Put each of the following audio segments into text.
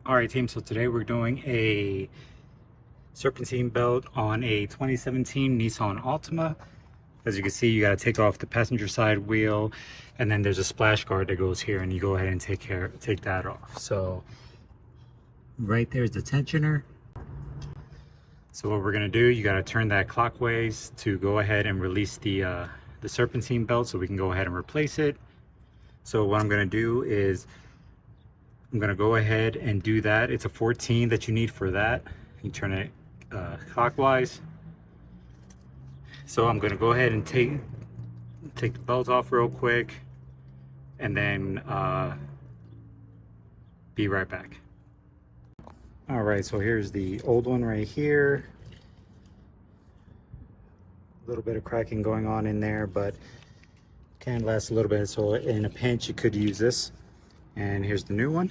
All right, team. So today we're doing a serpentine belt on a 2017 Nissan Altima. As you can see, you got to take off the passenger side wheel, and then there's a splash guard that goes here, and you go ahead and take that off. So right there's the tensioner. So what we're gonna do, you got to turn that clockwise to go ahead and release the serpentine belt, so we can go ahead and replace it. So what I'm gonna do is I'm gonna go ahead and do that. It's a 14 that you need for that. You turn it clockwise. So I'm gonna go ahead and take the belt off real quick, and then be right back. All right, so here's the old one right here. A little bit of cracking going on in there, but can last a little bit. So in a pinch, you could use this. And here's the new one.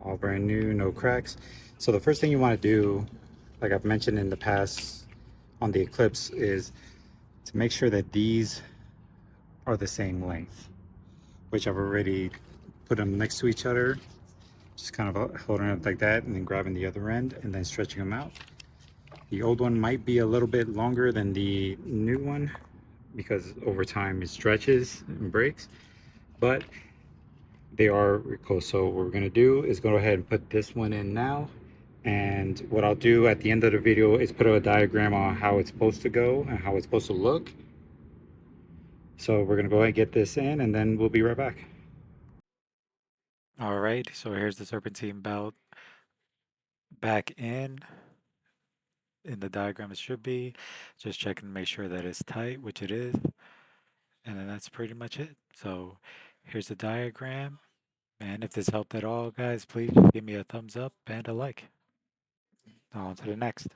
All brand new, no cracks. So the first thing you want to do, like I've mentioned in the past on the Eclipse, is to make sure that these are the same length, which I've already put them next to each other, just kind of holding it like that and then grabbing the other end and then stretching them out. The old one might be a little bit longer than the new one because over time it stretches and breaks, but they are close. So what we're going to do is go ahead and put this one in now, and what I'll do at the end of the video is put a diagram on how it's supposed to go and how it's supposed to look. So we're going to go ahead and get this in, and then we'll be right back. All right, so here's the serpentine belt back in the diagram it should be. Just checking to make sure that it's tight, which it is, and then that's pretty much it. So here's the diagram, and if this helped at all, guys, please just give me a thumbs up and a like. On to the next.